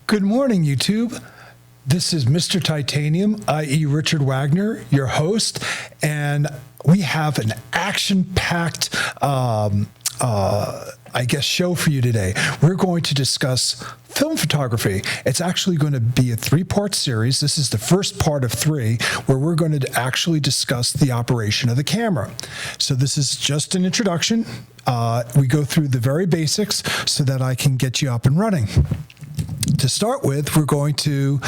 Good morning, YouTube. This is Mr. Titanium, i.e. Richard Wagner, your host, and we have an action-packed, show for you today. We're going to discuss film photography. It's actually going to be a three-part series. This is the first part of three, where we're going to actually discuss the operation of the camera. So this is just an introduction. We go through the very basics so that I can get you up and running. To start with, we're going to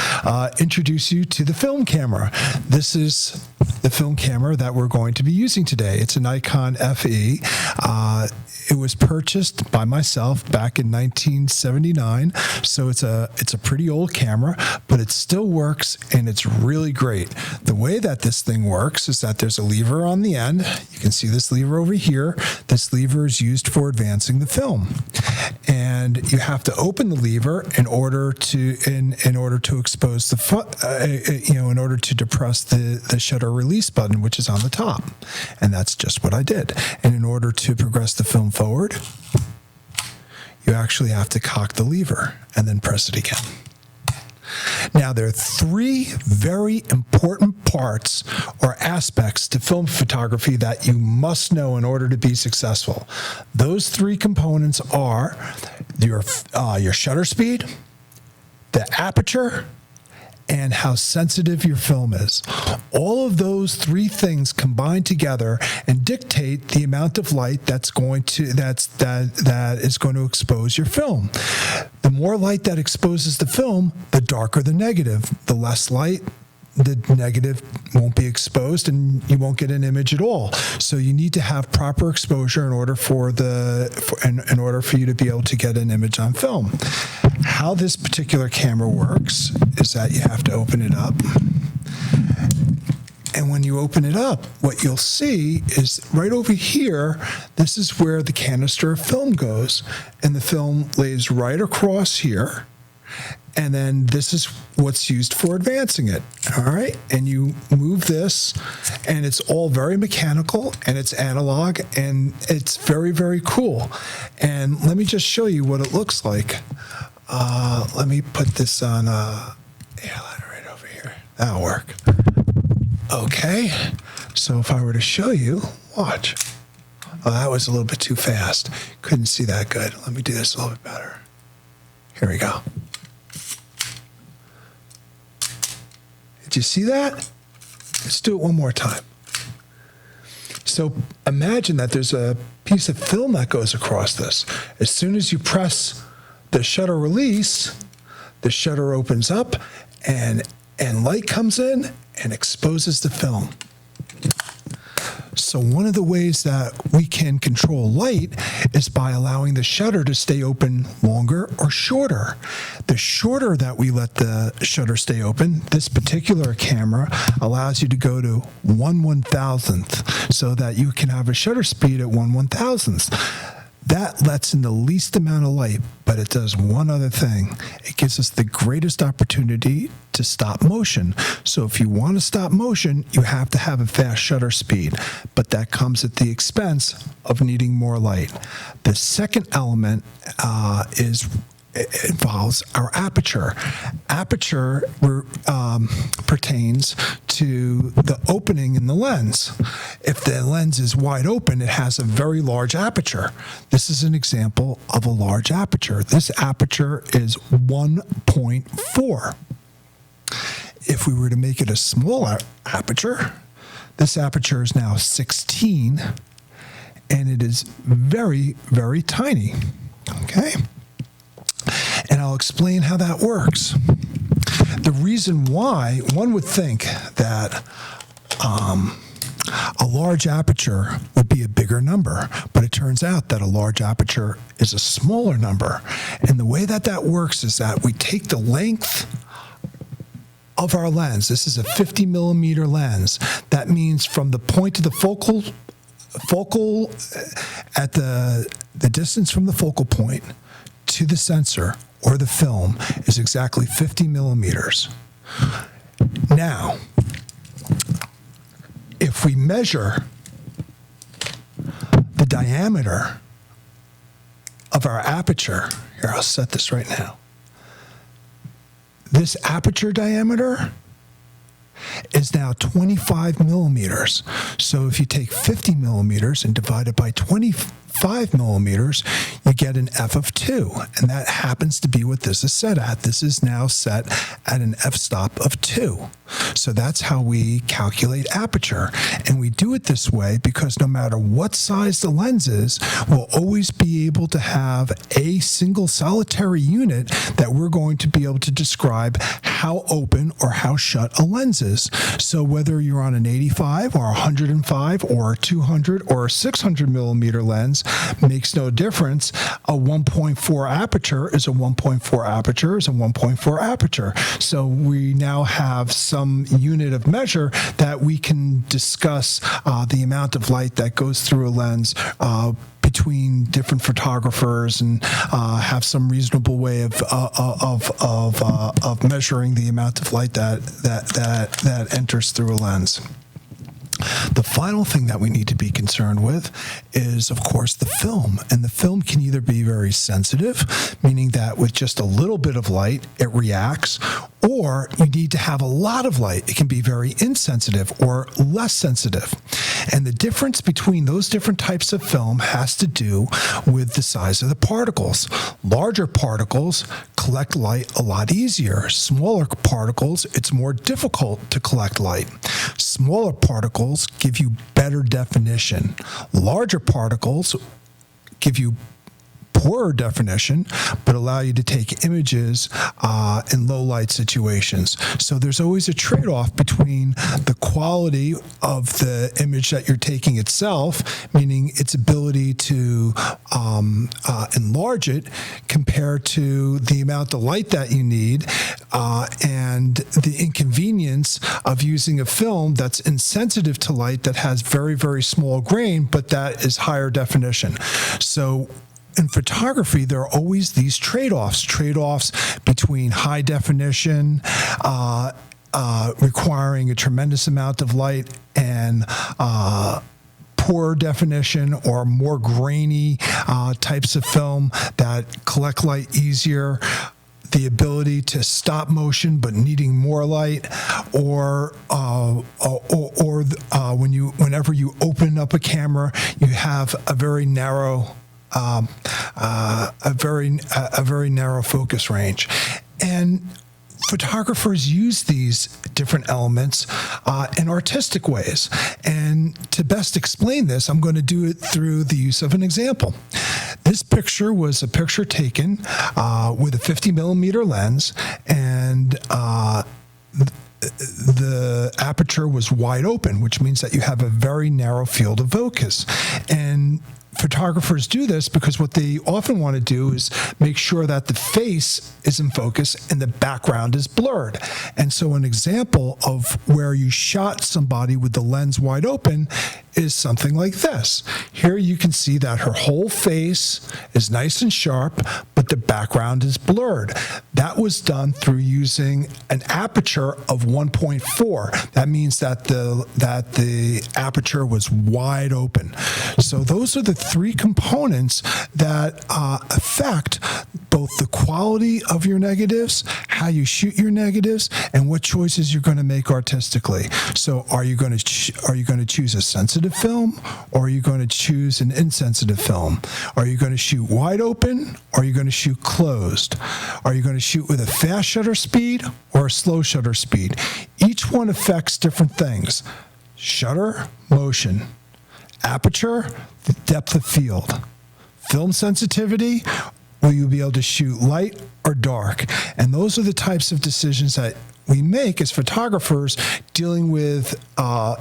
introduce you to the film camera. This is the film camera that we're going to be using today. It's a Nikon FE. It was purchased by myself back in 1979, so it's a pretty old camera, but it still works and it's really great. The way that this thing works is that there's a lever on the end. You can see this lever over here. This lever is used for advancing the film, and you have to open the lever in order to expose the in order to depress the shutter release button, which is on the top, and that's just what I did. And in order to progress the film forward, you actually have to cock the lever and then press it again. Now, there are three very important parts or aspects to film photography that you must know in order to be successful. Those three components are your shutter speed, the aperture, and how sensitive your film is. All of those three things combine together and dictate the amount of light that is going to expose your film. The more light that exposes the film, the darker the negative. The less light, the negative won't be exposed and you won't get an image at all. So you need to have proper exposure in order for you to be able to get an image on film. How this particular camera works is that you have to open it up. And when you open it up, what you'll see is right over here, this is where the canister of film goes. And the film lays right across here. And then this is what's used for advancing it, all right? And you move this, and it's all very mechanical, and it's analog, and it's very, very cool. And let me just show you what it looks like. Let me put this on, right over here. That'll work. Okay, so if I were to show you, watch. Oh, that was a little bit too fast. Couldn't see that good. Let me do this a little bit better. Here we go. Did you see that? Let's do it one more time. So imagine that there's a piece of film that goes across this. As soon as you press the shutter release, the shutter opens up and light comes in and exposes the film. So one of the ways that we can control light is by allowing the shutter to stay open longer or shorter. The shorter that we let the shutter stay open, this particular camera allows you to go to 1/1000th so that you can have a shutter speed at 1/1000th. That lets in the least amount of light, but it does one other thing. It gives us the greatest opportunity to stop motion. So if you want to stop motion, you have to have a fast shutter speed, but that comes at the expense of needing more light. The second element involves our aperture. Aperture pertains to the opening in the lens. If the lens is wide open, it has a very large aperture. This is an example of a large aperture. This aperture is 1.4. If we were to make it a smaller aperture, this aperture is now 16, and it is very, very tiny. Okay? And I'll explain how that works. The reason why one would think that a large aperture would be a bigger number, but it turns out that a large aperture is a smaller number. And the way that works is that we take the length of our lens. This is a 50 millimeter lens. That means from the point of the focal at the distance from the focal point to the sensor or the film is exactly 50 millimeters. Now, if we measure the diameter of our aperture, here, I'll set this right now. this aperture diameter is now 25 millimeters. So if you take 50 millimeters and divide it by 25 millimeters, you get an f of 2. And that happens to be what this is set at. This is now set at an f-stop of 2. So that's how we calculate aperture. And we do it this way because no matter what size the lens is, we'll always be able to have a single solitary unit that we're going to be able to describe how open or how shut a lens is. So whether you're on an 85 or 105 or a 200 or a 600 millimeter lens makes no difference. A 1.4 aperture is a 1.4 aperture is a 1.4 aperture. So we now have some unit of measure that we can discuss the amount of light that goes through a lens between different photographers and have some reasonable way of measuring the amount of light that enters through a lens. The final thing that we need to be concerned with is, of course, the film. And the film can either be very sensitive, meaning that with just a little bit of light, it reacts, or you need to have a lot of light. It can be very insensitive or less sensitive. And the difference between those different types of film has to do with the size of the particles. Larger particles collect light a lot easier. Smaller particles, it's more difficult to collect light. Smaller particles give you better definition. Larger particles give you poorer definition, but allow you to take images in low light situations. So there's always a trade-off between the quality of the image that you're taking itself, meaning its ability to enlarge it, compared to the amount of light that you need, and the inconvenience of using a film that's insensitive to light that has very, very small grain, but that is higher definition. So in photography, there are always these trade-offs between high definition, requiring a tremendous amount of light, and poor definition or more grainy types of film that collect light easier. The ability to stop motion but needing more light, or whenever you open up a camera, you have a very narrow a very narrow focus range. And photographers use these different elements in artistic ways. And to best explain this, I'm going to do it through the use of an example. This picture was a picture taken with a 50 millimeter lens, and the aperture was wide open, which means that you have a very narrow field of focus. And photographers do this because what they often want to do is make sure that the face is in focus and the background is blurred. And so an example of where you shot somebody with the lens wide open is something like this. Here you can see that her whole face is nice and sharp, but the background is blurred. That was done through using an aperture of 1.4. That means that the aperture was wide open. So those are the three components that affect both the quality of your negatives, how you shoot your negatives, and what choices you're going to make artistically. So are you going to choose a sensitive film, or are you going to choose an insensitive film? Are you going to shoot wide open, or are you going to shoot closed? Are you going to shoot with a fast shutter speed or a slow shutter speed? Each one affects different things. Shutter, motion. Aperture, the depth of field. Film sensitivity, will you be able to shoot light or dark? And those are the types of decisions that we make as photographers dealing with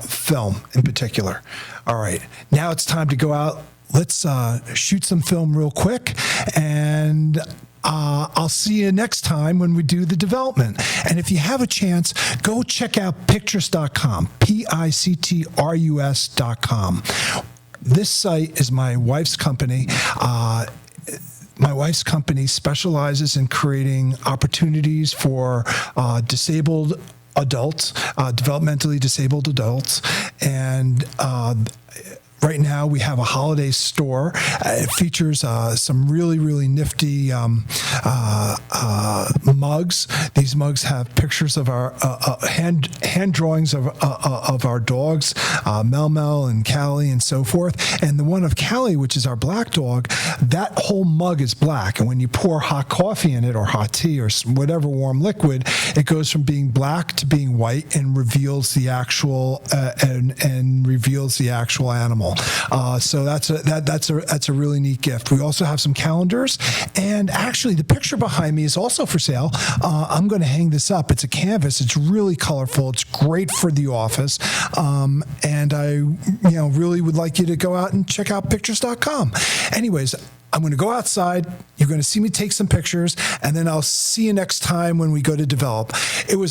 film in particular. All right, now it's time to go out. Let's shoot some film real quick, and I'll see you next time when we do the development. And if you have a chance, go check out pictrus.com, pictrus.com. This site is my wife's company. My wife's company specializes in creating opportunities for disabled adults, developmentally disabled adults, and Right now, we have a holiday store. It features some really, really nifty mugs. These mugs have pictures of our hand drawings of our dogs, Mel Mel and Callie and so forth. And the one of Callie, which is our black dog, that whole mug is black. And when you pour hot coffee in it or hot tea or whatever warm liquid, it goes from being black to being white and reveals the actual and reveals the actual animal. So that's a really neat gift. We also have some calendars, and actually the picture behind me is also for sale. I'm going to hang this up. It's a canvas. It's really colorful. It's great for the office, and I really would like you to go out and check out pictures.com. Anyways, I'm going to go outside. You're going to see me take some pictures, and then I'll see you next time when we go to develop. It was